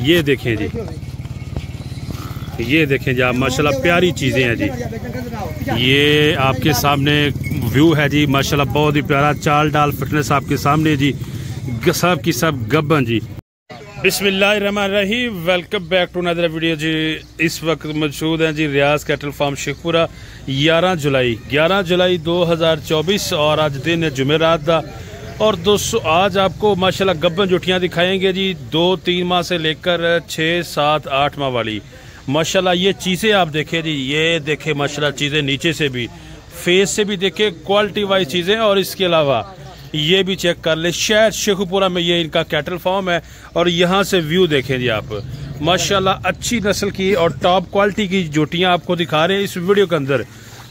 ये देखें जी, ये देखें जी आप, माशाल्लाह प्यारी चीज़ें हैं जी। ये आपके सामने व्यू है जी, माशाल्लाह बहुत ही प्यारा, चाल डाल फिटनेस आपके सामने जी, सब की सब गब्बन जी। बिस्मिल्लाहिर्रहमानिर्रहीम, welcome back to another video जी। इस वक्त मौजूद हैं जी रियाज कैटल फार्म शेखपुरा। 11 जुलाई 2024 और आज दिन है जुमेरात का। और दोस्तों आज आपको माशाल्लाह गब्बन जुटियाँ दिखाएंगे जी, 2-3 माह से लेकर 6, 7, 8 माह वाली। माशाल्लाह ये चीज़ें आप देखें जी, ये देखें माशाल्लाह चीज़ें नीचे से भी, फेस से भी देखें, क्वालिटी वाइज चीज़ें। और इसके अलावा ये भी चेक कर ले, शहर शेखपुरा में ये इनका कैटल फार्म है। और यहाँ से व्यू देखें जी आप, माशाल्लाह अच्छी नस्ल की और टॉप क्वालिटी की जोटियाँ आपको दिखा रहे हैं इस वीडियो के अंदर।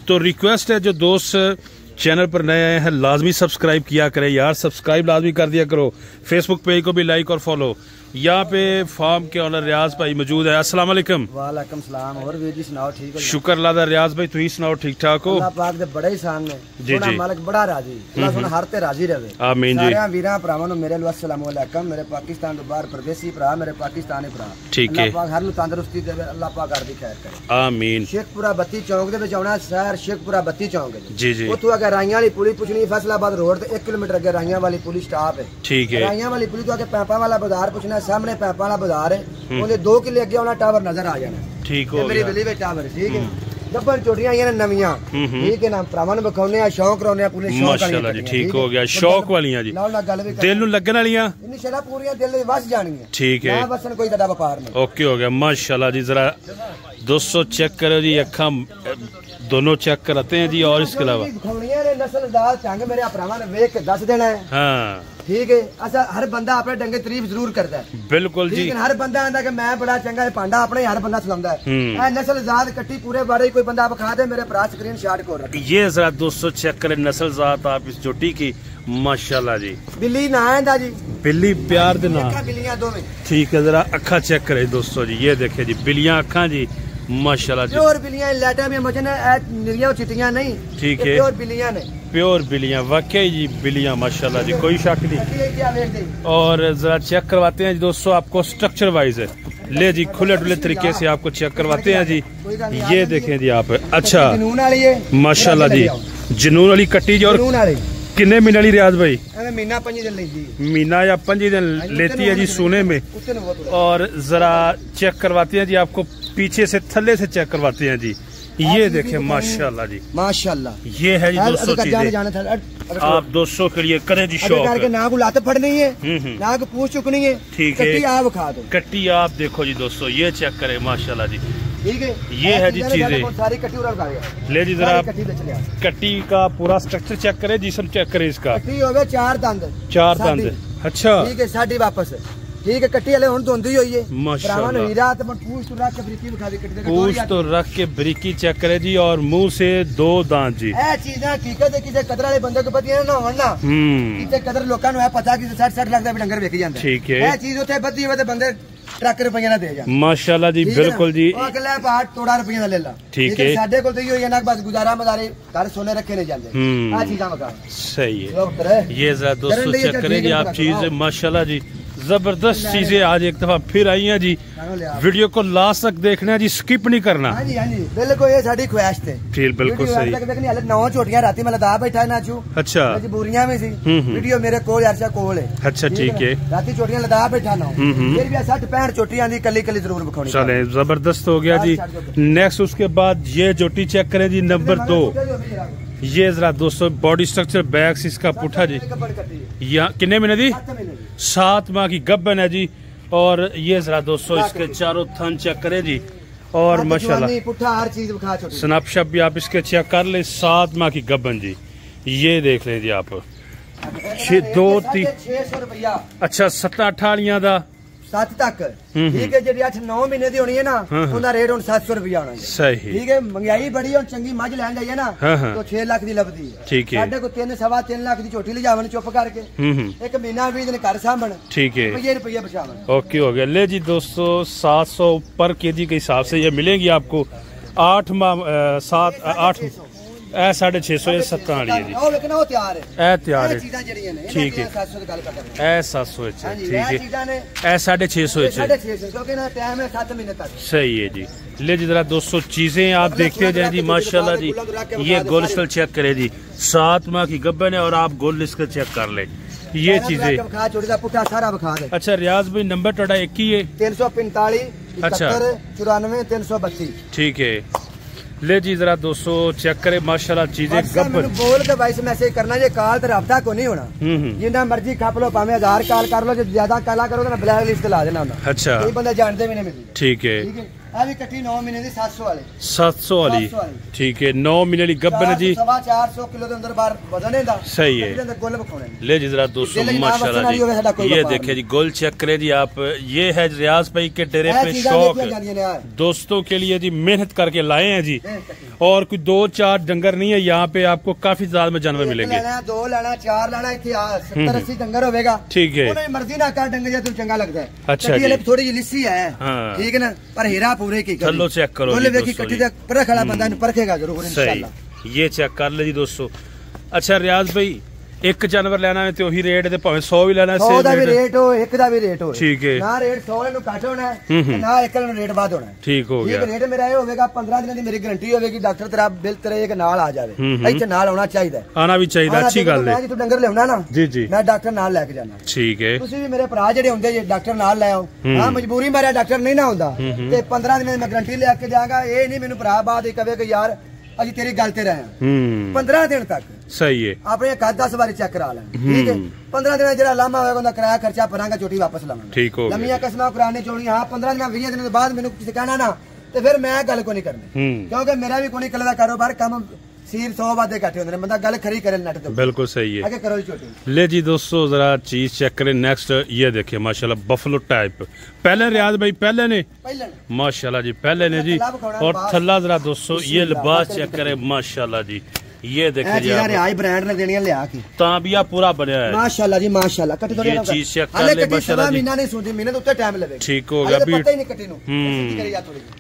तो रिक्वेस्ट है जो दोस्त चैनल पर नए आए हैं लाजमी सब्सक्राइब किया करें यार, सब्सक्राइब लाजमी कर दिया करो। फेसबुक पेज को भी लाइक और फॉलो। यहाँ पे फार्म के ऑनर रियाज भाई मौजूद है। अस्सलाम वालेकुम। वालेकुम सलाम। और वीर जी सुनाओ ठीक हो? शुक्र अल्लाह। रियाज भाई तुम सुनाओ ठीक ठाक हो? अल्लाह पाक दे बड़े शान ने जी जी, मालिक बड़ा राजी, अल्लाह सुन हर ते राजी रहे। आमीन जी। सारे वीरां भरावां नु मेरे अस्सलाम वालेकुम। मेरे पाकिस्तान तो बाहर परदेसी भरा, मेरे पाकिस्तानी भरा, ठीक है, अल्लाह पाक हर नु तंदुरुस्ती देवे, अल्लाह पाक हर दी खैर करे। आमीन। शेखपुरा 32 चौक दे विच आउणा, शहर शेखपुरा 32 चौक है जी जी। उथों अगर राइयां वाली पुली पुछनी, फैसलाबाद रोड ते 1 किलोमीटर अगे राइयां वाली पुली स्टॉप है, ठीक है। राइयां वाली पुली तो आगे पैपा वाला बाजार पुछना, सामने पैपा वाला बाजार है, उन्हें 2 किले अगे आना टावर नजर आ जाना, ठीक हो मेरी गली में टावर, ठीक है। गब्बन चोटियां ये नवियां, ठीक है ना, भरावां नु बखाउने आ, शौक रौने पूरे शौक वाली, माशाल्लाह जी, ठीक हो गया, शौक वालियां जी, दिल नु लगन वालियां इंशाल्लाह पूरी दिल में वस जानी है, ठीक है, ना बसन कोई ज्यादा व्यापार नहीं। ओके हो गया, माशाल्लाह जी। जरा दोस्तों चेक करो जी, अखा दोनों चेक कराते हैं जी। और इसके अलावा नस्लदार चंग मेरे भरावां ने वेख के दस देना है, हाँ ठीक है। अच्छा हर बंदा अपने डंगे तारीफ जरूर करता है, बिल्कुल जी, लेकिन हर बंदा आंदा कि मैं बड़ा चंगा है पांडा, अपने हर बंदा सुनांदा है। नस्ल जात कट्टी पूरे बारे कोई बंदा बखा दे, मेरे भरा स्क्रीन शॉट को रख। ये जरा दोस्तों चेक करें नस्ल जात आप इस जोटी की, माशाल्लाह जी। बिल्ली ना आंदा जी, बिल्ली प्यार दे ना, बिल्लियां दो में, ठीक है। जरा अखा चेक करें दोस्तों जी, ये देखे जी बिल्लियां अखा जी, माशाल्लाह जी। प्योर बिल्लियां लाटा में मजन है, निरिया चिटियां नहीं, ठीक है, प्योर बिल्लियां ने, प्योर बिल्लियां वाकई जी, बिल्लियां माशाल्लाह जी, कोई शक नहीं। और जरा चेक करवाते हैं जी दोस्तों आपको स्ट्रक्चर वाइज है, ले जी खुले डुले तरीके से आपको चेक करवाते हैं जी। ये देखें जी आप, अच्छा माशाल्लाह जी, जनून वाली कट्टी जी। और किन्ने महीने वाली रियाज भाई? महीना 5 दिन लेती है, महीना या 5 दिन लेती है जी सोने में। और जरा चेक करवाते हैं जी आपको पीछे से थल्ले से चेक करवाते हैं जी, ये देखें माशाल्लाह जी, माशाल्लाह। ये है जी दोस्तों चीजें, आप दोस्तों के लिए करें जी शौक करके, ना को लात फड़नी है, ना को पूछ चुकनी है, ठीक है। कट्टी आप खा दो, कट्टी आप देखो जी दोस्तों, ये चेक करें माशाल्लाह जी, ठीक है। ये है जी चीजें, सारी कट्टी ले जी। जरा कट्टी का पूरा स्ट्रक्चर चेक करें, जिसम चेक करें इसका। कट्टी हो गए 4 दंद, 4 दंद, अच्छा ठीक है। साडी वापस ठीक है, कट्टी वाले हुन धोंदी होई है, माशाल्लाह। हीरा ते पूछ तो रख के बरीकी दिखा दे, कट्टी पूछ तो रख के बरीकी चेक करे जी। और मुंह से 2 दांत जी, ए चीज़ हकीकत है, किसे कदर वाले बंदे को पता ना होना, किसे कदर लोकां नु है पता कि 60 लाख दा डंगर वेख जांदा, ठीक है। ए चीज उथे बद्दी होवे ते बंदे ट्रक रुपया ना दे जा, माशाल्लाह जी, बिल्कुल जी। ओ अगला बाहर थोड़ा रुपया दा ले ला, ठीक है। साडे कोल तो यो ना बस गुजारा मदारे घर सोने रखे नहीं जांदे, आ चीज़ां मका सही है। ये जरा दोस्तों चेक करें जी आप चीज, माशाल्लाह जी, जबरदस्त चीजें आज एक दफा फिर आई हैं जी। वीडियो को लास्ट तक देखना है जी, स्किप नहीं करना। हाँ जी, हाँ जी, बिल्कुल ये साडी ख्वाहिश थे, फिर बिल्कुल सही। 9 छोटियां राती मैं लदा बैठा नाचू, अच्छा मजबूरियां में सी, वीडियो मेरे कोल यार कोल है, अच्छा ठीक है। राती छोटियां लदा बैठा ना, फिर भी 60-65 छोटियां दी कली कली जरूर बखानी। चले जबरदस्त हो गया जी। नेक्स्ट उसके बाद ये जोटी चेक करें जी, नंबर 2। ये जरा दोस्तों बॉडी स्ट्रक्चर बैक इसका पुठा जी, यहाँ कितने महीने दी? 7 माह की गब्बन है जी। और ये जरा दोस्तों इसके चारों थन चेक करें जी, और माशाल्लाह स्नैपशॉट भी आप इसके चेक कर ले, 7 माह की गब्बन जी, ये देख लें जी आप। 2-3 अच्छा 7-8 दा 7 तक, ठीक है। जी 8-9 महीने दी होनी है ना, उनका रेट हुन 700 रुपया होना, सही ठीक है। महंगाई बड़ी है, चंगी मझ लैन जाइए ना तो 6 लाख दी लभदी है, ठीक है। साडे को 3-3.25 लाख दी छोटी ले जावन चुप करके, 1 महीना 20 दिन घर सामन, ठीक है, रुपया बचावन। ओके हो गया। ले जी दोस्तों 700 पर केजी के हिसाब से ये मिलेंगी आपको 8 माह 7-8 ਇਹ 650 ਇਹ 7 ਵਾਲੀ ਹੈ ਜੀ ਉਹ ਵੇਖਣਾ ਉਹ ਤਿਆਰ ਹੈ ਇਹ ਤਿਆਰ ਹੈ ਚੀਜ਼ਾਂ ਜਿਹੜੀਆਂ ਨੇ ਠੀਕ ਹੈ 700 ਦੀ ਗੱਲ ਕਰਦੇ ਇਹ 700 ਵਿੱਚ ਠੀਕ ਹੈ ਇਹ 650 ਵਿੱਚ 650 क्योंकि ना टाइम है 7 महीने तक सही है जी। ले जी जरा 200 चीजें आप देखते जाए जी माशाल्लाह जी। ये गोल्ड चेक करे जी 7 माह की गब्बन है और आप गोल्ड इसका चेक कर ले ये चीजें। अच्छा रियाज भाई नंबर टोटा एक ही है 345 अच्छा 94 332 ठीक है। ले जी जरा 200 चेक करे माशाल्लाह चीजें गब्बन बोल के भाई से मैसेज करना ये कॉल तो रब्ता को नहीं होना जिन्ना मर्जी खप लो भावे 1000 कॉल कर लो जो ज्यादा काला करो तो ब्लैक लिस्ट ला देना। अच्छा कई बंदे जानते भी नहीं। ठीक है अभी कट्टी 9 महीने दी 700 वाली 700 वाली ठीक है 9 महीने की गब्बन जी 450 किलो के अंदर बार वजन है सही है। ले जी जरा 200 माशाल्लाह जी ये देखिए जी गोल चेक करे जी आप। ये है रियाज भाई के डेरे पे शौक दोस्तों के लिए जी मेहनत करके लाए हैं जी और कोई 2-4 डंगर नहीं है यहाँ पे आपको काफी ज्यादा में जानवर मिलेंगे 2 लाना 4 लाना 70-80 डंगर होगा ठीक है मर्जी ना कर डंगर जो चंगा लगता है। अच्छा थोड़ी जी लिस्सी है ठीक है ना पर हीरा पूरे की चलो चेक करो खड़ा बंदा परखेगा जरूर इंशाल्लाह। ये चेक कर ले जी दोस्तों। अच्छा रियाज भाई एक जानवर लेना है तो ही रेट दे भावे 100 भी लेना है 100 दा भी रेट हो एक दा भी रेट हो ठीक है ना रेट 100 नु घट होना है ना एक नु रेट बाद होना है ठीक हो गया। रेट मेरा ये होगा 15 दिन की मेरी गारंटी होगी डॉक्टर तेरा बिल तेरे एक नाल आ जावे इथे नाल आना चाहिए आना भी चाहिए अच्छी गल है। तू डंगर लेना ना जी जी मैं डॉक्टर नाल लेके जाना ठीक है। तुसी भी मेरे भरा जेडे हुंदे जे डॉक्टर नाल ले आओ हां मजबूरी मेरा डॉक्टर नहीं ना हुंदा ते 15 दिन मैं गारंटी लेके जाऊंगा ये नहीं मेनू भरा बाद कहे कि यार अजी तेरी गल ते रहे 15 दिन तक सही है अपने 10 बारी चेक करा लें ठीक है 15 दिन जरा लामा होगा किराया खर्चा भरांगा चोटी वापस लाऊंगा ठीक हो लम्मियां कसमां पुरानी चोड़ी हाँ 15 दिन 20 दिन बाद मैंने किसी कहना ना तो फिर मैं गल को नहीं करनी क्योंकि मेरा भी कोई कल का कारोबार कम सीर 100 वादे कट्ठे होंगे बंदा गल खरी करे नेट ते बिल्कुल सही है आगे करो जी चोटी। ले जी दोस्तों जरा चीज चेक करें नेक्स्ट ये देखिए माशाल्लाह बफलो टाइप पहले रियाज भाई पहले ने माशाल्लाह जी पहले ने जी और थल्ला जरा दोस्तों ये लिबास चेक करें माशाल्लाह जी ये देखिए आई ब्रांड ने देनी लिया की ताबिया पूरा बनया है माशाल्लाह जी माशाल्लाह कट थोड़ी ये चीज चेक कर ले माशाल्लाह जी महीना नहीं सोची महीने तो उतना टाइम लगेगा ठीक हो गया अभी पता ही नहीं कटी नु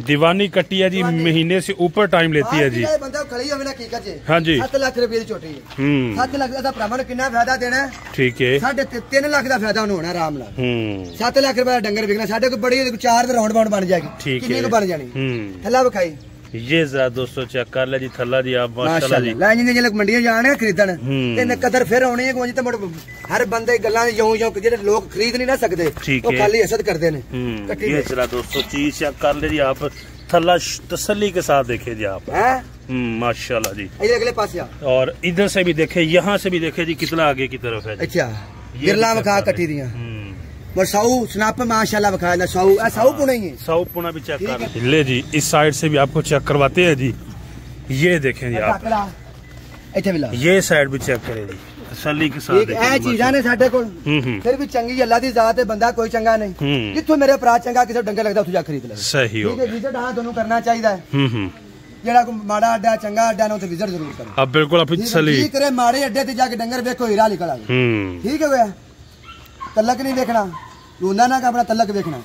दीवानी कटी है जी महीने से ऊपर टाइम लेती है जी बंदा खड़ी होवे ना की कर हां जी 7 लाख रुपए की छोटी है 7 लाख दा भरावां कितना फायदा देना है ठीक है 3.5 लाख दा फायदा होना आराम नाल 7 लाख रुपए दा डंगर बिकना साडे को बड़ी 4 राउंड बाउंड बन जाएगी कितनी को बन जानी थल्ला बखाई ये जरा दोस्तों चेक कर ले जी थल्ला जी आप माशाल्लाह जी लै जिंदे जे मंडियां जाने खरीदण ते कदर फिर होनी है कोई ते हर बंदे गल्लां यूं जेडे लोग खरीद नहीं ना सकदे वो खाली हसद करदे ने ये जरा दोस्तों चीज चेक कर ले जी आप थल्ला तसल्ली के साथ देखे जी आप हैं माशाल्लाह जी। इधर अगले पास जा और इधर से भी देखे यहाँ से भी देखे जी कितना आगे की तरफ है। अच्छा गिरला वखा कटी दियां साऊ स्नैप माशाल्लाह बखाया साऊ पुणे ही है साऊ पुणे भी चेक कर ले जी इस साइड से भी आपको चेक करवाते हैं जी। ये देखें जी आप ये साइड भी चेक करें जी तसल्ली के साथ ए चीज़ां ने साडे कोल फिर भी चंगी अल्लाह दी जात है बंदा कोई चंगा नहीं जिथों मेरे भरा चंगा किसे डंगर लगदा उथों जा खरीद ले सही हो ठीक है विजिट हां दोनों करना चाहिए जेड़ा को माड़ा अड्डा चंगा अड्डा ना उथे विजिट जरूर करो अब बिल्कुल अपनी तसल्ली ठीक करे माड़े अड्डे ते जाके डंगर देखो हीरा निकल आवे ठीक है गया तलक नहीं देखना रोंदा ना का अपना तलक देखना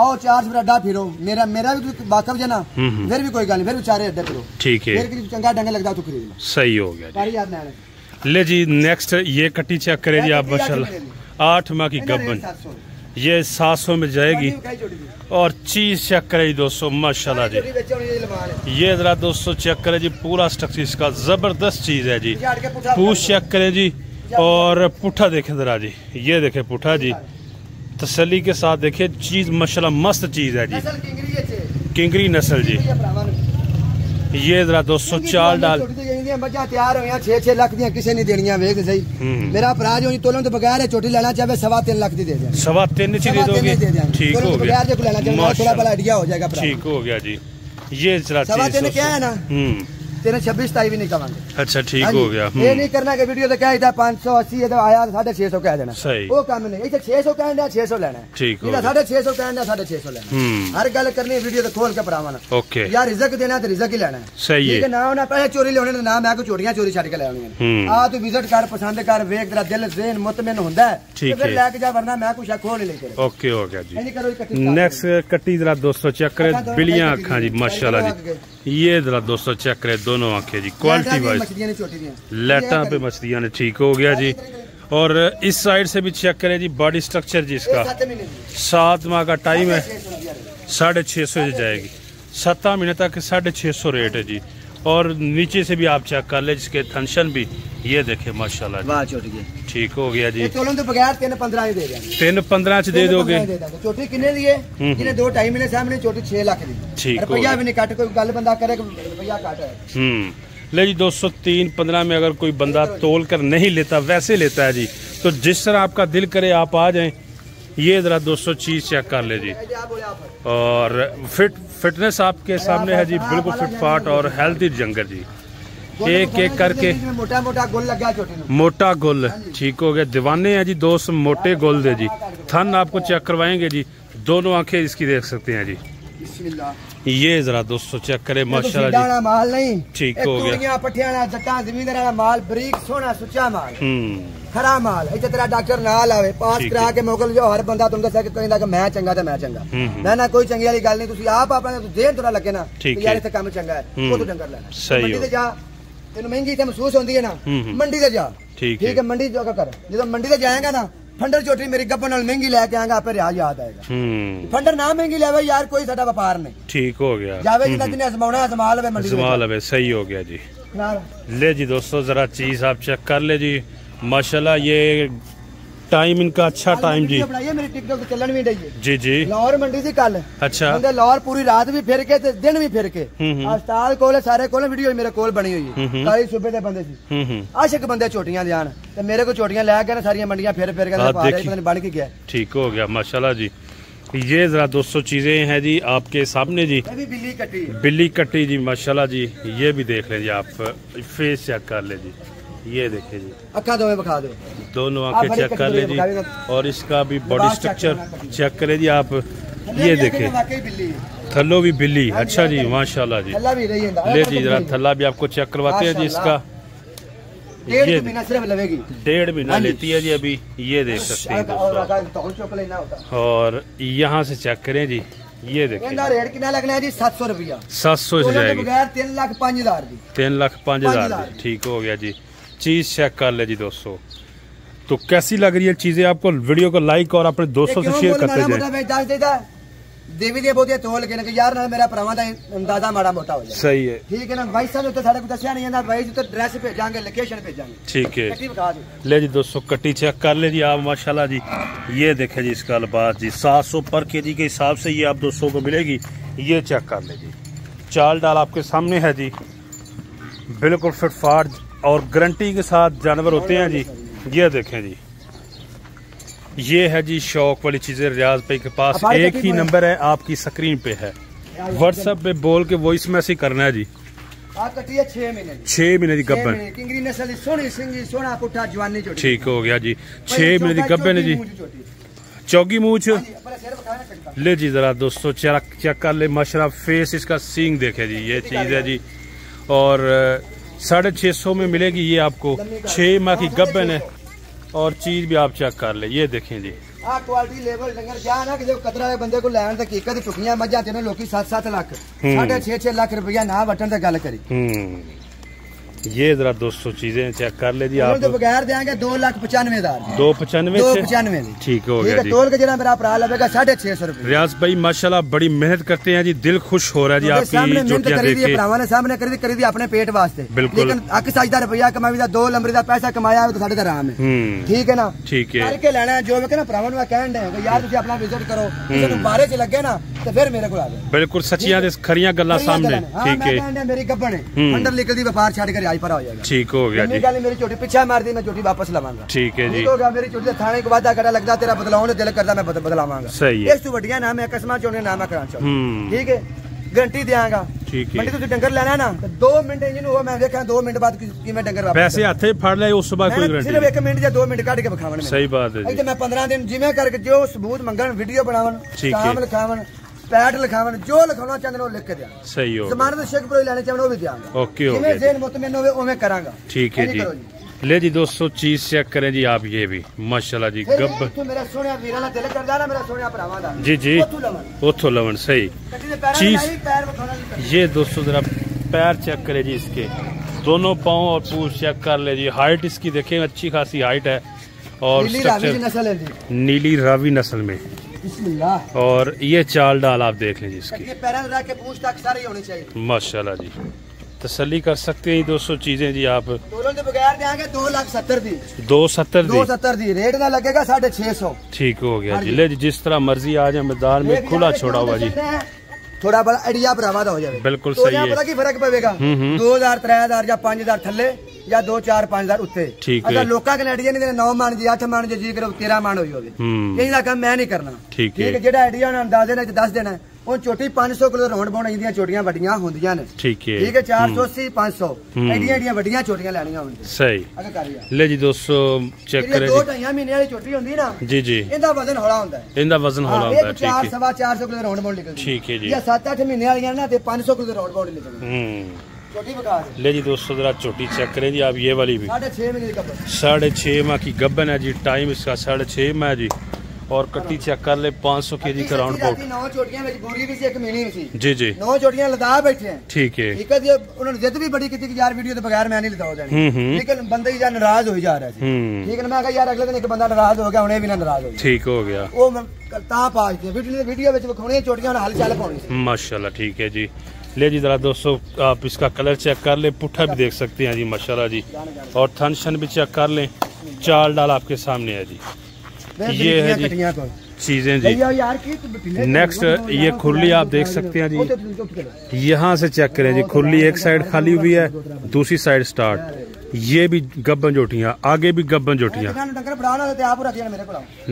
आओ 4 फिर अड्डा फिरो मेरा भी वाकफ जना फिर भी कोई गल नहीं फिर चारे अड्डे फिरो ठीक है फिर चंगा डंगर लगदा तो खरीद लो सही हो गया तारी याद ना ले जी नेक्स्ट ये कट्टी चेक करें जी आप माशाल्लाह 8 माह की गब्बन ये 700 में जाएगी और चीज चेक करें जी दोस्तों माशाल्लाह जी। ये जरा दोस्तों चेक करें जी पूरा स्ट्रक्चर इसका जबरदस्त चीज है जी। पूछ चेक करें जी और पुट्ठा देखें जरा जी ये देखें पुट्ठा जी तसल्ली के साथ देखिए चीज माशाल्लाह मस्त चीज है जी किंगरी नस्ल जी। ये जरा 204 डाल तैयार हो 6-6 लाख दी किसी नहीं देनियां वेख सही मेरा भरा जो तोलन तो बगैर छोटी लेना चाहे 3.5 लाख दी दे दे 3.5 ची दे दोगे ठीक हो गया बगैर जो लेना चाहे थोड़ा बड़ा आइडिया हो जाएगा ठीक हो गया जी। ये जरा 3.5 क्या है ना तेरे 26-27 भी नहीं कमांगे अच्छा ठीक हो गया ये नहीं करना कि वीडियो तो क्या था 580 तो आया 650 कह देना सही वो काम नहीं इसे 600 कहना 600 लेना है ठीक है 650 कहना 650 लेना हर गल करनी वीडियो तो खोल के भरावा ना ओके यार रिजक देना तो रिजक ही लेना है सही है ना ना पैसे चोरी लेने ना मैं को चोरियां चोरी छड़ के ले आनी आ तू विजिट कर पसंद कर वेख तेरा दिल ज़हन मुतमिन होंदा है फिर लेके जा वरना मैं कुछ खोल नहीं लेके ओके हो गया जी। नेक्स्ट कट्टी जरा दोस्तों चेक करें बिलियां अखां जी माशाल्लाह जी ये जरा दोस्तों चेक करें दोनों आंखें जी, क्वालिटी वाइज लेटा पे मछलियां ने ठीक हो गया जी। और इस साइड से भी चेक करें जी, बॉडी स्ट्रक्चर जी इसका 7 माह का टाइम है, 650 जाएगी, 7 महीने तक 650 रेट है जी। और नीचे से भी आप चेक कर ले, जिसके थंशन भी ये देखे माशाल्लाह ठीक हो गया जी। तो बगैर 3-15 दे देंगे, 3-15 दे दोगे। छोटी कितने दी है? 2-2.5 महीने सामने छोटी 6 लाख दी, ठीक रुपया भी नहीं काट, कोई गल बंदा करे रुपया काट है। ले जी दोस्तों 3-15 में अगर कोई बंदा तोल कर नहीं लेता, वैसे लेता है जी, तो जिस तरह आपका दिल करे आप आ जाएं। ये जरा दोस्तों चीज चेक कर ले जी। और फिटनेस आपके सामने है जी, बिल्कुल फिट फाट और हेल्थी जंगर जी। एक एक करके मोटा मोटा गोल लगा, मोटा गोल ठीक हो गया। दीवाने हैं जी दोस्त, मोटे गोल दे जी। थन आपको चेक करवाएंगे जी, दोनों आंखें इसकी देख सकते हैं जी। ये जरा दोस्तों चेक करें माशाल्लाह जी, माल नहीं ठीक हो गया। पठियाना जट्टा जमींदार माल, बरीक सोना सुच्चा माल, खरा माल। इतने तेरा डॉक्टर ना लावे, पास करा के मोकल जो हर बंदा तुम दसा कहंदा कि मैं चंगा ते मैं चंगा ना कोई चंगी वाली गल नहीं। तुसी आप अपना देन थोड़ा लगे ना यार इत्थे काम चंगा है, वो तो डंगर लेना। मंडी ते जा, तेन महंगी ते महसूस होंदी है ना, मंडी ते जा, ठीक है मंडी जो कर, जब मंडी ते जाएगा ना, फंडर चोटी मेरी गप्पन नाल महंगी लेके आएगा, आपे रियाज याद आएगा। फंडर ना महंगी लेवे यार, कोई साडा व्यापार नहीं, ठीक हो गया। जावे जिन्ना जिन्ने आजमाना आजमा लवे, मंडी आजमा लवे, सही हो गया जी। ले जी दोस्तों जरा चीज आप चेक कर ले जी, माशाल्लाह ये टाइम इनका अच्छा टाइम जी। ये मेरी टिकटॉक पे चलन भी रही है जी जी। लाहौर मंडी थी कल, अच्छा बंदे लाहौर पूरी रात भी फिर के ते दिन भी फिर के, अस्पताल कोल सारे कोल वीडियो मेरे कोल बनी हुई है। काली सूबे दे बंदे सी, आशिक बंदे चोटियां ध्यान ते मेरे को चोटियां ले गए सारी मंडियां फिर फिर के बन के गया, ठीक हो गया माशाल्लाह जी। ये जरा दोस्तों चीजें हैं जी आपके सामने जी। बिल्ली कट्टी जी माशाल्लाह जी, ये भी देख लें जी, आप फेस चेक कर ले जी। ये देखे जी, अक्खा दो बखा दो, दोनों आंखें चेक कर ले जी। और इसका भी बॉडी स्ट्रक्चर चेक करें जी आप। ये देखे थल्लो भी बिल्ली, अच्छा जी माशाल्लाह जी। ले जी जरा थल्ला भी आपको चेक करवाते हैं जी इसका। ये 1.5 महीना लेती है जी अभी, ये देख सकते हैं दोस्तों। और यहाँ से चेक करें जी, ये देखिए रेट कितना लगना है जी, 700 रुपया, 700 से जाएगी, 3,05,000 की, 3,05,000 ठीक हो गया जी। चीज चेक कर ले जी दोस्तों। तो कैसी लग रही है चीजें आपको? वीडियो को लाइक और अपने दोस्तों से शेयर करते जाएं। देवी दे बोलते तोल के ना यार ना मेरा भरावां दा अंदाजा माड़ा मोटा हो जाए, सही है, ठीक है ना। भाई साहब तो साडे को दसिया नहीं जांदा, भाई तो एड्रेस भेजांगे, लोकेशन भेजांगे, ठीक है। ले जी दोस्तों कट्टी चेक कर ले जी आप माशाल्लाह जी। ये देखे जी इसका अल्बास जी, 700 पर केजी के हिसाब से ये आप दोस्तों को मिलेगी। ये चेक कर ले जी, चाल डाल आपके सामने है जी, बिल्कुल फिट फाट और गारंटी के साथ जानवर होते हैं जी। ये देखें जी, ये है जी शौक वाली चीजें रियाज भाई के पास। एक ही नंबर है आपकी स्क्रीन पे है, व्हाट्सएप पे बोल के वॉइस मैसेज करना है जी। 6 महीने की गब्बन, ठीक हो गया जी। 6 महीने की गब्बन है जी, चौगी मूछ। ले जी जरा दोस्तों चेक कर ले माशाल्लाह, फेस इसका सींग देखे जी, ये चीज है जी। और 650 में मिलेगी ये आपको, 6 माह की गब्बन है। और चीज भी आप चेक कर ले, ये देखें जी, क्वालिटी लेवल डंगर क्या ना कि जो कतरा बंदे को लैन तक हकीकत चुकियां मजा तेने लोकी 7-7 लाख 6.5 लाख रुपया ना वटन तक गल करी। ये जरा दोस्तों चीजें चेक कर ले जी आप। तो बगैर देंगे 2,95,000, 295 ठीक हो गया जी। तोल के जरा मेरा भरा लगेगा 650 रुपए। रियाज भाई माशाल्लाह बड़ी मेहनत करते हैं जी, दिल खुश हो रहा है जी आपकी जोटियां देख के। भरावां ने सामने करी दी अपने पेट वास्ते, लेकिन अक सजदा रुपया कमाई दा 2 लंबरी दा पैसा कमाया तो साडे दा आराम है, ठीक है ना, ठीक है। करके लेना है जो मैं भरावां नु कहन दे यार तुसी अपना विजिट करो, किसी बारे च लगे ना तो फिर मेरे को आ जाओ। बिल्कुल सच्चियां ते खरियां गल्लां सामने, ठीक है। मेरी गब्बन है, अंदर निकलदी व्यापार छड़ कर पर हो जाएगा, ठीक हो गया जी। मेरी चोटी पीछे मार दी, मैं चोटी वापस लवांगा, ठीक है जी। हो गया मेरी चोटी थाने को वादा करा लगदा तेरा बदलाऊं दिल करदा मैं बदलावांगा, सही है। इस तू बढ़िया ना मैं कसमा चोने ना मैं करा चाहूं, ठीक है, गारंटी देंगा, ठीक है। मंडी तुसी डंगर लेना ना तो 2 मिनट इंजन हो, मैं देखा 2 मिनट बाद कि मैं डंगर वापस पैसे हाथे फड़ ले, उस बाद कोई गारंटी सिर्फ 1 मिनट या 2 मिनट काट के बखावन, सही बात है जी। मैं 15 दिन जिम्मे करके जो सबूत मंगन, वीडियो बनावन, काम लिखावन, पैड लिखावन, जो लिखाना चाहते हो लिख के दिया, सही हो। जमानत चेक पर लेने चाहते हो भी दियांगा, ओके ओके। जिवें जेन मुतमिन होवे ओवें करांगा, ठीक है जी। ले जी दोस्तों चीज चेक करें जी आप, ये भी माशाल्लाह जी गब। मेरा सोनिया वीरा दा दिल करदा ना, मेरा सोनिया भरावां दा, जी जी, ओथों लवन, सही। कट्टी दे चीज ये दोस्तों जरा पैर चेक करे जी इसके, दोनों पाँव और पूंछ चेक कर ले जी। हाइट इसकी देखें, अच्छी खासी हाइट है और नीली रावी नस्ल में। और ये चाल डाल आप देख लें जी इसकी, माशाल्लाह जी। तसल्ली कर सकते हैं दोस्तों चीजें जी। आप बगैर देंगे 2,70,000 दी, 2,70 दी रेट ना लगेगा 650। ठीक हो गया जी। ले जी जिस तरह मर्जी आ जाए मैदान में, खुला छोड़ा हुआ जी। थोड़ा बड़ा आइडिया बराबर हो जाए, बिल्कुल सही है। पता की फर्क पवेगा 2,000 3,000 या 5,000 थले या 2-4 5,000 उत्ते। ठीक है। अगर लोका के आइडिया नहीं 9 मान जी 8 मान जी करो 13 मान होई होवे, यही ना काम मैं नहीं करना। ठीक है। जेड़ा आइडिया उन्होंने दस देना 10 देना। ਉਹ ਚੋਟੀ 500 ਕਿਲੋ ਰੌਂਡ ਪਾਉਣ ਇਹਦੀਆਂ ਚੋਟੀਆਂ ਵੱਡੀਆਂ ਹੁੰਦੀਆਂ ਨੇ। ਠੀਕ ਹੈ। ਠੀਕ ਹੈ 480 500 ਐਡੀਆਂ ਐਡੀਆਂ ਵੱਡੀਆਂ ਚੋਟੀਆਂ ਲੈਣੀਆਂ ਹੁੰਦੀਆਂ। ਸਹੀ। ਅਗਾ ਕਰਿਆ ਲੈ ਜੀ ਦੋਸਤੋ ਚੈੱਕ ਕਰੇ ਜੀ। 2-2.5 ਮਹੀਨੇ ਵਾਲੀ ਚੋਟੀ ਹੁੰਦੀ ਨਾ ਜੀ ਜੀ, ਇਹਦਾ ਵਜ਼ਨ ਹੌਲਾ ਹੁੰਦਾ ਹੈ। ਇਹਦਾ ਵਜ਼ਨ ਹੌਲਾ ਹੁੰਦਾ ਹੈ। ਠੀਕ ਹੈ। 400 ਕਿਲੋ ਰੌਂਡ ਪਾਉਣ ਨਿਕਲਦੀ। ਠੀਕ ਹੈ ਜੀ। ਇਹ 7-8 ਮਹੀਨੇ ਵਾਲੀਆਂ ਨਾ ਤੇ 500 ਕਿਲੋ ਰੌਂਡ ਪਾਉਣ ਨਿਕਲਦੀ। चोटी बका दे। ले जी दोस्तों जरा चोटी चेक करें जी आप, ये वाली भी 6.5 महीने की गब्बन, 6.5 माह की गब्बन है जी। टाइम इसका 6.5 माह जी। और कट्टी चेक कर ले 500 kg का राउंड पाउट। 9 चोटियां में गोरी भी सी, एक मिनी भी सी जी जी। 9 चोटियां लदा बैठे हैं। ठीक है। ठीक है जी। उन्होंने जिद भी बड़ी की थी कि यार वीडियो तो बगैर मैं नहीं लदा देनी, लेकिन बंदे यार नाराज हो जा रहा है। ठीक है। मैं कहा यार अगले दिन एक बंदा नाराज हो गया, उन्हें भी ना नाराज हो। ठीक हो गया। वो ता पास वीडियो में विखाने चोटियां हल चल पानी। माशाल्लाह। ठीक है जी। ले जी जरा दोस्तों आप इसका कलर चेक कर ले, पुट्ठा भी देख सकते हैं जी माशाल्लाह जी। और थन शन भी चेक कर ले, चाल डाल आपके सामने है जी। ये है जी चीजें जी। नेक्स्ट ये खुरली आप देख सकते हैं जी, यहाँ से चेक करें जी। खुरली एक साइड खाली हुई है, दूसरी साइड स्टार्ट। ये भी गब्बन जोटियाँ, आगे भी गब्बन जोटियाँ।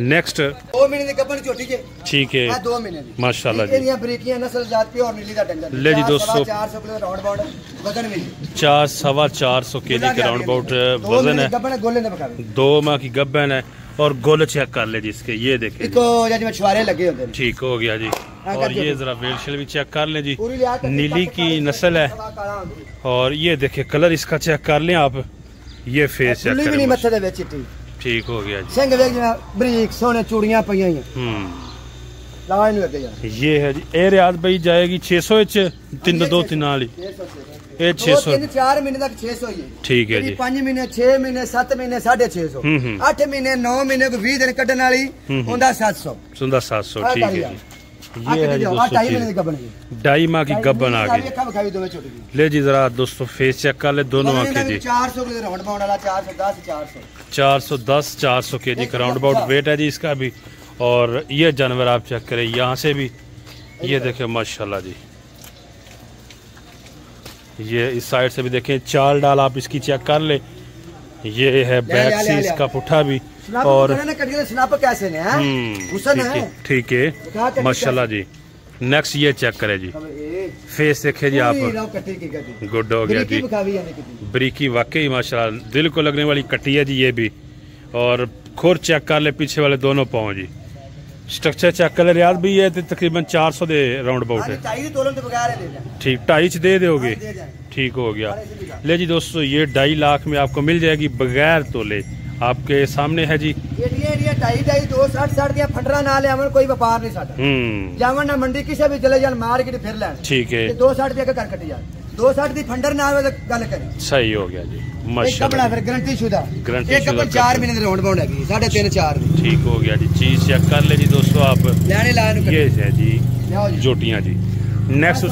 नेक्स्ट 2 महीने की गब्बन जोटी के। ठीक है। 2 महीने की माशाल्लाह जी। बरीकियां नस्ल जात की और नीली दा डंगर। ले जी दोस्तों 400 किलो राउंड बाउंड वजन में 400 kg के राउंड बाउंड वजन है। 2 माह की गब्बन है। और गोल चेक कर ले जी इसके, ये देखें मछुआरे लगे होते हैं। ठीक हो गया जी। और ये जरा वेलशल भी चेक कर लें जी, नीली की नस्ल है। और ये देखे कलर इसका चेक कर लें आप, ये फेस चेक करें। ठीक हो गया जी। बरीक सोने चूड़ियां पईयां ये है जी। ए रियाद भाई जाएगी 600 3 2 3 वाली, ये 600 4 महीने तक 600 ही। ठीक है जी। 5 महीने 6 महीने 7 महीने 650, 8 महीने 9 महीने को 20 दिन कटने वाली होंदा 700। ठीक है जी। ये है जी दोस्तों 2.5 माह की गब्बन आ गई। ले जी जरा दोस्तों फेस चेक कर ले दोनों आंखें जी। 400 किलो राउंड बाउंड वाला 410 400 kg का राउंड बाउंड वेट है जी इसका भी। और ये जानवर आप चेक करें यहाँ से भी, ये देखें माशाल्लाह जी। ये इस साइड से भी देखें, चाल डाल आप इसकी चेक कर ले। ये है बैक से इसका पुट्ठा भी। और ठीक है माशाल्लाह जी। नेक्स्ट ये चेक करें जी, फेस देखे जी आप, गुड हो गया जी। बरीकी वाकई माशाल्लाह दिल को लगने वाली कट्टी है जी ये भी। और खुर चेक कर ले पीछे वाले दोनों पाँव जी। स्ट्रक्चर चेक कर ले रियाद भी है तो तकरीबन 400 दे राउंड अबाउट है। ठीक 2.5 दे दोगे। ठीक हो गया। ले जी दोस्तों ये 2.5 लाख में आपको मिल जाएगी बगैर तोले, आपके सामने है जी। 2.5 260 दिया फंडरा ना ले कोई व्यापार नहीं साडा। जावन ना मंडी किसी भी चले जान मार्केट फिर लें। ठीक है। 260 दिया कर कट यार 260 दी फंडर ना आवे तो गल करें। सही हो गया जी माशाल्लाह। फिर गारंटी शुदा एक कपल 4 महीने राउंड बाउंड है 3.5 4। ठीक हो गया जी। चीज चेक कर ले जी दोस्तों आप, लेने लाने ये है जी जोटियां जी। नेक्स्ट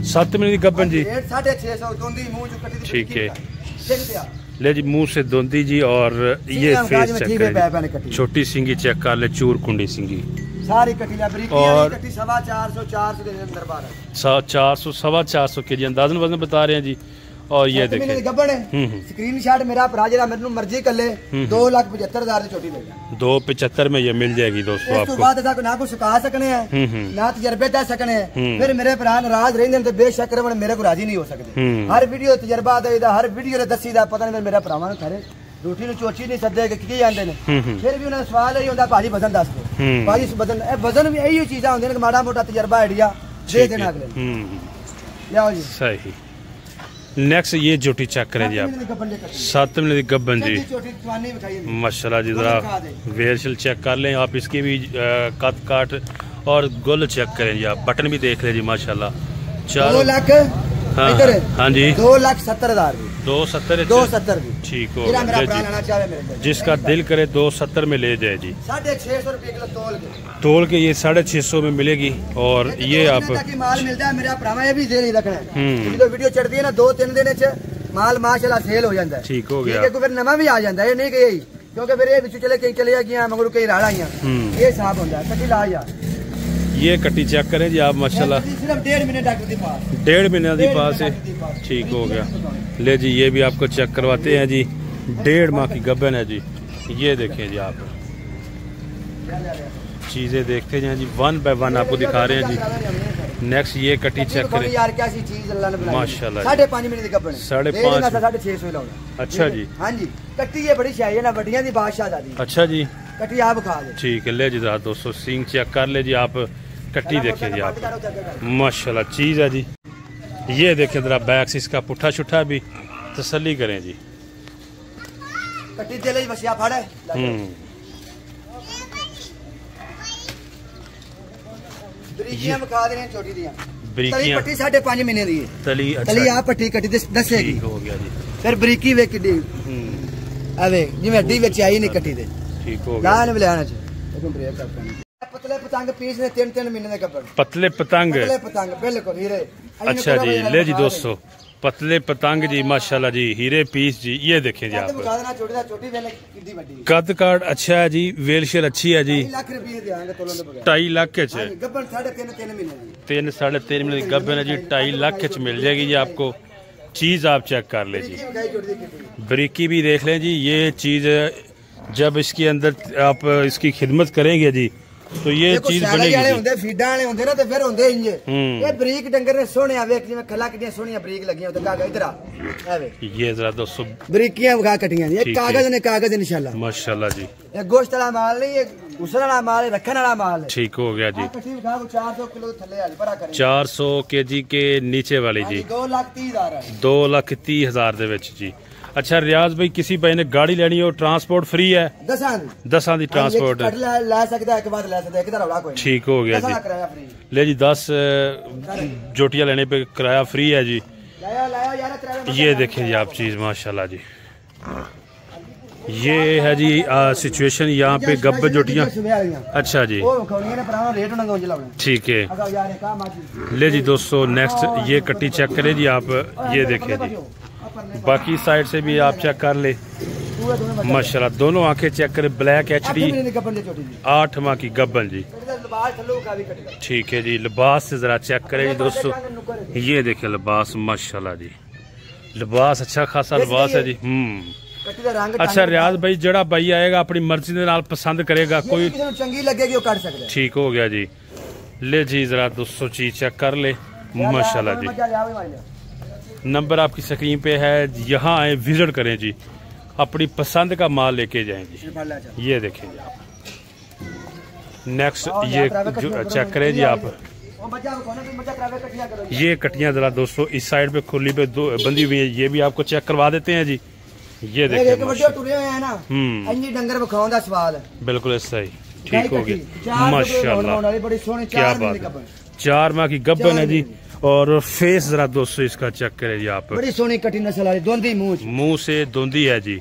7 महीने की गब्बन जी 650 दोंदी मुंह जो कटी। ठीक है। ले जी मुंह से दोंदी जी। और ये फेस चेक कर, छोटी सिंगी चेक कर ले, चूर कुंडी सिंगी सारी कटी ला बरीकी और कटी 450 400 के अंदर 400 450 के जी अंदाजन वजन बता रहे हैं जी। और ये देखें गब्बन है। स्क्रीनशॉट मेरा भरा जरा मेनू मर्जी कर ले 2,75,000 की छोटी मिल जाए। 275 में ये मिल जाएगी दोस्तों आपको। बाद ना कुछ सुखा सकने हैं ना तजर्बे दे सकने हैं। फिर मेरे भरा नाराज रहंदे ते बेशक रवण मेरे को राजी नहीं हो सकते। हर वीडियो तजर्बा देदा, हर वीडियो दसी दा पता नहीं मेरा भरावां नूं खरे रोटी नूं चोची नहीं सदे की आंदे ने। फिर भी उन्हें सवाल यही होंदा भाजी वजन दस दो, भाजी वजन भी यही चीज़ां होंदियां ने माड़ा मोटा तजर्बा आइडिया दे देना अगले। लियाओ जी सही। नेक्स्ट ये जोटी चेक करें जी आप, 7 महीने की गब्बन जी माशाल्लाह जी। जरा वेलशल चेक कर लें आप, इसकी भी कद काट और गुल चेक करें जी आप, बटन भी देख ले जी माशाल्लाह। 2 लाख हाँ जी 2,70,000 270 ठीक हो गया। जिसका दिल करे 270 में ले जाए जी। 650 रुपए किलो तोल के ये 650 में मिलेगी। और ये आप माल मिलता है मेरा भरा, ये भी सेल ही रखना है। तो वीडियो चढ़ती है ना 2-3 दिन माल माशाल्लाह सेल हो जाता है। ठीक हो गया। फिर नवा भी आ जाता है, नहीं कि क्योंकि फिर ये बिच चले कहीं चले गया मगर कहीं राड़ा आइया, ये साफ होता है। कटी ला यार ये कटी चेक करें जी आप माशाल्लाह। सिर्फ 1.5 महीने डॉक्टर के पास, 1.5 महीने के पास है। ठीक हो गया। ले जी ये भी आपको चेक करवाते हैं जी। 1.5 माह की गब्बन है जी। ये देखें जी आप, चीजें देखते जाए जी, 1 बाय 1 आपको दिखा रहे हैं जी। नेक्स्ट ये कटी चेक करें यार, क्या सी चीज अल्लाह ने बनाई माशाल्लाह। 5.5 महीने की गब्बन, 5.5 650 अच्छा जी। हाँ जी कट्टी ये बड़ी शाही है ना, बड़िया दी बादशाह दादी। अच्छा जी कट्टी आप खा दे। ठीक है ले जी दोस्तों सींग चेक कर ले जी आप, कट्टी देखें जी आप माशाल्लाह चीज है जी। ये देखें जरा बैक इसका पुट्ठा शुट्ठा भी तसल्ली करें जी। कट्टी दे ले बसिया फाड़े। बरीकियां खा दे छोटी दियां, बरीकियां पट्टी 5.5 महीने दी है तली। तली आप पट्टी कट्टी दसेगी। ठीक हो गया जी। फिर बरीकी वे किड्डी अवे जिवें हड्डी विच आई नहीं कट्टी दे। ठीक हो गया। लान बलाना च पतले पतंग पीस ने 3-3 महीने दे कपड़। पतले पतंग बिल्कुल हीरे। अच्छा जी ले जी दोस्तों पतले पतंग जी माशाल्लाह जी, हीरे पीस जी। ये देखें जी आप, कद काट अच्छा है जी, वेलशेल अच्छी है जी। 2.5 लाख 3.5 महीने की गब्बन है जी। 2.5 लाख मिल जाएगी जी आपको। चीज आप चेक कर ले जी, बरीकी भी देख लें जी। ये चीज जब इसके अंदर आप इसकी खिदमत करेंगे जी तो ये चीज बनेगी। फीडा वाले होंगे ना तो फिर होंगे इंज ये बरीक डंगर ने सोने वेख जिवें खला कितनी सोहनियां बरीक लगियां ते कागज इधर आ ये जरा दोस्तों बरीकियां विखा कटियां ये कागज इंशाल्लाह माशाल्लाह जी। ये गोश्त वाला माल नहीं, ये घुसण वाला माल है, रखने वाला माल है। ठीक हो गया जी। 400 किलो थल्ले वाली भरा करें 400 केजी के नीचे वाली जी 2,30,000 है। 2,30,000 दे विच जी। अच्छा रियाज भाई किसी भाई ने गाड़ी लेनी हो ट्रांसपोर्ट फ्री है? 10 दी ट्रांसपोर्ट ला सकता है, एक बार ला सकता है, किधर कोई। ठीक हो गया जी। ले जी 10 जोटियां लेने पे किराया फ्री है जी। ये देखें जी आप चीज माशाल्लाह जी। ये है जी सिचुएशन यहाँ पे गब्बर जोटियां। अच्छा जी ठीक है। ले जी दोस्तों नेक्स्ट ये कट्टी चेक करें जी आप। ये देखें जी बाकी साइड से भी आप चेक कर ले माशाल्लाह। दोनों आंखें चेक करें, ब्लैक HD 8 माह की गब्बन जी। ठीक है जी। लिबास से जरा चेक करें जी दोस्तों। ये देखें लिबास माशाल्लाह जी, लिबास अच्छा खासा लिबास है जी। अच्छा रियाज भाई जड़ा भाई आएगा अपनी मर्जी के नाल पसंद करेगा, कोई चंगी लगेगी वो काट सकता है। ठीक हो गया जी। ले जी जरा दोस्तों चीज चेक कर ले माशाल्लाह जी। नंबर आपकी स्क्रीन पे है, यहाँ आए विजिट करें जी, अपनी पसंद का माल लेके जाएं जी। ये देखें जी आप। नेक्स्ट ये चेक करें जी आप। ये कटियां जरा दोस्तों इस साइड पे खुली पे बंदी हुई है, ये भी आपको चेक करवा देते हैं जी। ये देखें बिल्कुल सही। ठीक हो गया माशाल्लाह क्या बात है। 4 माह की गब्बन है जी। और फेस जरा दोस्तों इसका चेक करें जी आप, बड़ी सोनी कटी नस्ल वाली दोंदी मुंह से दोंदी है जी।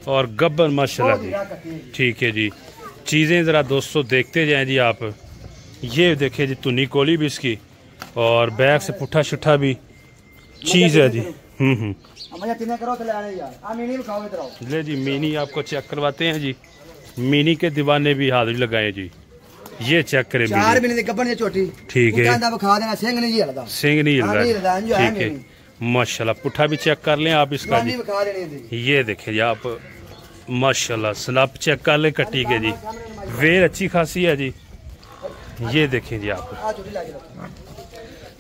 और गब्बन माशाल्लाह जी। ठीक है जी। चीजें जरा दोस्तों देखते जाएं जी आप। ये देखे जी तुनी कोली भी इसकी और बैग से पुट्ठा शुट्ठा भी चीज है जी। ले जी मीनी आपको चेक करवाते हैं जी। मीनी के दीवाने भी हाजिर लगाए जी। ये चेक करें 4 महीने गब्बन छोटी। ठीक है सिंह नहीं हिलता, सिंह नहीं हिलता। ठीक है माशाल्लाह। पुट्ठा भी चेक कर लें आप इसका जी। ये देखें जी आप माशाल्लाह। स्नप चेक कर लें कट्टी के जी, वेर अच्छी खासी है जी। ये देखें जी आप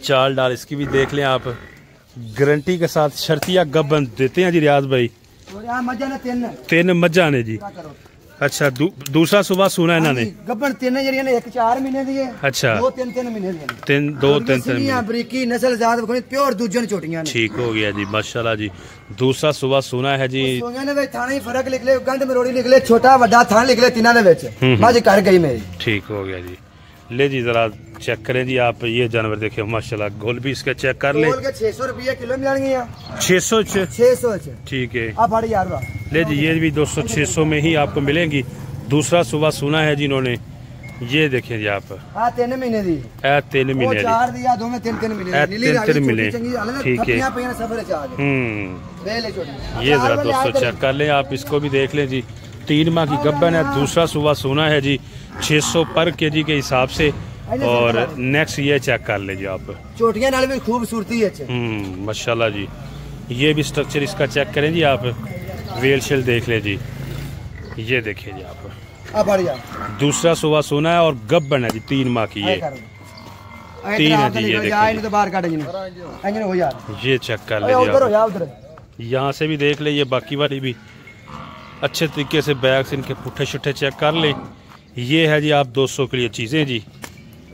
चाल डाल इसकी भी देख लें आप। गारंटी के साथ शर्तिया गब्बन देते हैं जी रियाज भाई। 3 मज्जा ने जी। अच्छा दूसरा सुबह सुना है इन्होंने गब्बन 3 जरिए ने, एक 4 महीने दी है। अच्छा 2-3 महीने दी है। 2-3 महीने बरीकी नस्ल जात प्योर दूजन छोटियां ने। ठीक हो गया जी माशाल्लाह जी। दूसरा सुबह सुना है जी। सोनिया ने भाई थाने फर्क लिख ले, गंद मरोड़ी लिख ले, छोटा बड़ा थान लिख ले, तीना दे विच बाजी कर गई मेरी। ठीक हो गया जी। ले जी जरा चेक करें जी आप, ये जानवर देखे माशाल्लाह, गोल भी इसका चेक कर ले। 600 रुपये किलो मिलेंगे, 600 ठीक है। ले जी ये भी 200-600 में ही आपको मिलेंगी। दूसरा सुबह सुना है जिन्होंने, ये देखें जी आप 3 महीने दी, 3 महीने 4 दिया, 2 में 3 मिले, ठीक है। ये जरा दोस्तों चेक कर लें आप, इसको भी देख लें जी। 3 माह की गब्बन है। दूसरा सुबह सुना है जी 600 पर केजी के हिसाब से। और नेक्स्ट ये चेक कर ले जी आप, चोटियां नाल भी खूबसूरती है माशाल्लाह जी। ये भी स्ट्रक्चर इसका चेक करें जी आप, वेल शेल देख ले जी, ये देखिए जी आप। दूसरा सुबह सोना है और गब्बन है जी 3 माह की, ये 3 है जी। ये देखिए, ये चेक कर ले, यहाँ से भी देख ले, ये बाकी वाली भी अच्छे तरीके से बैग्स इनके पुट्ठे शुट्ठे चेक कर ले। ये है जी आप 200 के लिए चीजें जी।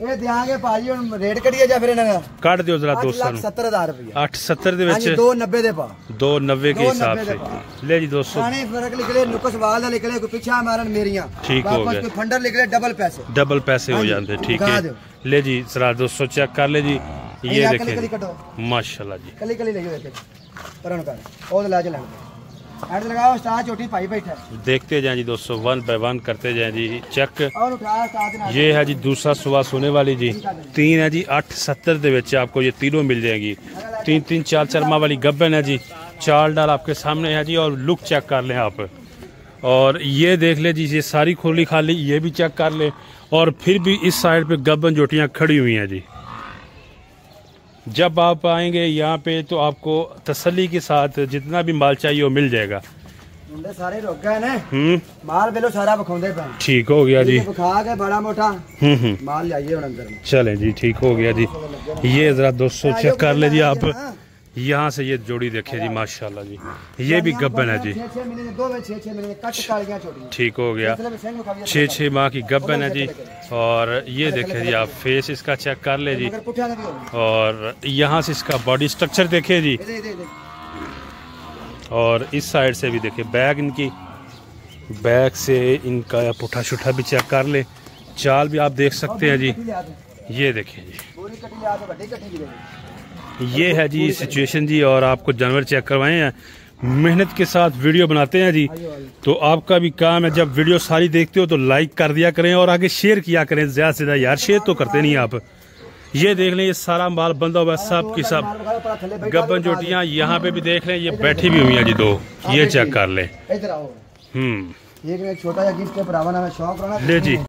ਇਹ ਦਿਆਂਗੇ ਭਾਜੀ, ਹੁਣ ਰੇਟ ਕਰੀਏ ਜਾਂ ਫਿਰ ਇਹਨਾਂ ਦਾ ਕੱਢ ਦਿਓ ਜ਼ਰਾ 200 ਨੂੰ। 870,000 ਰੁਪਏ, 870 ਦੇ ਵਿੱਚ 290 ਦੇ ਪਾ, 290 के हिसाब से ले जी 200। खाने फर्क निकले, नुकस वाल ना निकले, कोई पीछा मारन मेरियां, ठीक हो गया। कोई फंडर निकले, डबल पैसे हो जाते, ठीक है। ले जी जरा 200 चेक कर ले जी, ये देखें माशाल्लाह जी। कली कली लगे देखे परन कर और ला चला ऐड लगाओ, स्टार छोटी पाई बैठा, देखते जाए जी दोस्तों, 1 बाय 1 करते जाए जी चेक। ये है जी दूसरा सुबह सोने वाली जी, 3 है जी 870 दे विच आपको ये तीनों मिल जाएंगी। 3 4 चरमा वाली गब्बन है जी, 4 डाल आपके सामने है जी। और लुक चेक कर लें आप, और ये देख ले जी, ये सारी खुली खाली, ये भी चेक कर ले। और फिर भी इस साइड पे गब्बन जोटियाँ खड़ी हुई हैं जी। जब आप आएंगे यहाँ पे तो आपको तसल्ली के साथ जितना भी माल चाहिए वो मिल जाएगा। सारे रोक गए ना, माल बेलो सारा बखौंदे पे, ठीक हो गया जी। खा के बड़ा मोटा माल लाइए अंदर में। चलें जी, ठीक हो गया जी। ये जरा 200 चेक कर ले जी आप। यहाँ से ये जोड़ी देखे जी माशाल्लाह जी, ये भी गब्बन है जी, ठीक हो गया। 6 माह की गब्बन है जी। और ये देखे जी आप, फेस इसका चेक कर ले जी। और यहाँ से इसका बॉडी स्ट्रक्चर देखे जी। और इस साइड से भी देखे, बैग इनकी, बैग से इनका पुठा शुठा भी चेक कर ले। चाल भी आप देख सकते हैं जी, ये देखें जी। ये है जी सिचुएशन जी। और आपको जानवर चेक करवाए हैं, मेहनत के साथ वीडियो बनाते हैं जी। तो आपका भी काम है, जब वीडियो सारी देखते हो तो लाइक कर दिया करें और आगे शेयर किया करें ज़्यादा से ज़्यादा। यार शेयर तो करते नहीं आप। ये देख लें, ये सारा माल बंधा हुआ है सब की सब। गब्बन जोटियाँ यहाँ पे भी देख लें, ये बैठी भी हुई हैं जी 2, ये चेक कर लें। छोटा गिफ्ट ले जी।